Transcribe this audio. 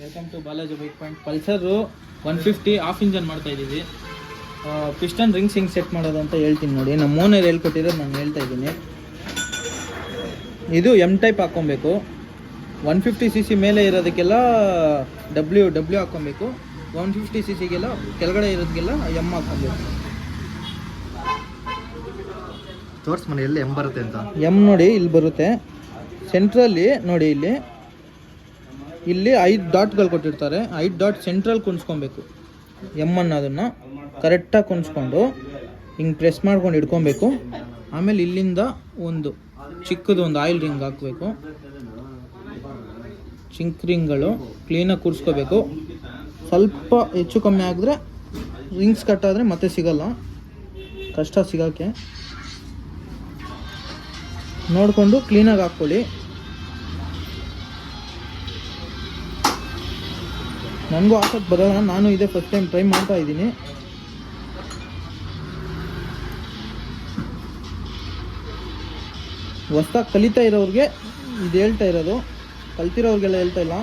Welcome to Balaji bike point. Pulsar 150 of engine ಮಾಡ್ತಾ ಇದ್ದೀವಿ. Piston rings ಹಿಂಗೆ ಸೆಟ್ ಮಾಡೋದು ಅಂತ ಹೇಳ್ತೀನಿ ನೋಡಿ. ನಮ್ಮ ಓನರ್ ಹೇಳ್ಕೊಟ್ಟಿರೋದು ನಾನು ಹೇಳ್ತಾ ಇದ್ದೀನಿ. ಇದು ಎಮ್ ಟೈಪ್ ಹಾಕ್ಕೊಬೇಕು. 150cc ಮೇಲೆ ಇರೋದಕ್ಕೆಲ್ಲ ಡಬ್ಲ್ಯೂ ಹಾಕ್ಕೊಬೇಕು. 150ccಗೆಲ್ಲ ಕೆಳಗಡೆ ಇರೋದಕ್ಕೆಲ್ಲ ಎಮ್ ಹಾಕ್ಕೊಬೇಕು. ತೋರ್ಸ್ ಮನೆ ಎಲ್ಲಿ ಎಮ್ ಬರುತ್ತೆ ಅಂತ. ಎಮ್ ನೋಡಿ ಇಲ್ಲಿ ಬರುತ್ತೆ ಸೆಂಟ್ರಲ್ಲಿ ನೋಡಿ. ಇಲ್ಲಿ 5 ಡಾಟ್ಗಳು ಕೊಟ್ಟಿರ್ತಾರೆ. 5 ಡಾಟ್ ಸೆಂಟ್ರಲ್ಲಿ ಕುಣಿಸ್ಕೊಬೇಕು. ಎಮ್ ಅನ್ನೋದನ್ನು ಕರೆಕ್ಟಾಗಿ ಕುಣಿಸ್ಕೊಂಡು ಹಿಂಗೆ ಪ್ರೆಸ್ ಮಾಡ್ಕೊಂಡು ಇಟ್ಕೊಬೇಕು. ಆಮೇಲೆ ಇಲ್ಲಿಂದ ಒಂದು ಚಿಕ್ಕದು ಒಂದು ಆಯಿಲ್ ರಿಂಗ್ ಹಾಕಬೇಕು. ಚಿಂಕ್ ರಿಂಗ್ಗಳು ಕ್ಲೀನಾಗಿ ಕೂರಿಸ್ಕೋಬೇಕು. ಸ್ವಲ್ಪ ಹೆಚ್ಚು ಕಮ್ಮಿ ಆಗಿದ್ರೆ ರಿಂಗ್ಸ್ ಕಟ್ಟಾದರೆ ಮತ್ತೆ ಸಿಗಲ್ಲ, ಕಷ್ಟ ಸಿಗೋಕ್ಕೆ. ನೋಡಿಕೊಂಡು ಕ್ಲೀನಾಗಿ ಹಾಕ್ಕೊಳ್ಳಿ. ನನಗೂ ಹಾಕೋಕ್ಕೆ ಬರೋಲ್ಲ, ನಾನು ಇದೇ ಫಸ್ಟ್ ಟೈಮ್ ಟ್ರೈ ಮಾಡ್ತಾ ಇದ್ದೀನಿ. ಹೊಸ್ದಾಗಿ ಕಲಿತಾ ಇರೋರಿಗೆ ಇದು ಹೇಳ್ತಾ ಇರೋದು, ಕಲ್ತಿರೋರಿಗೆಲ್ಲ ಹೇಳ್ತಾ ಇಲ್ಲ.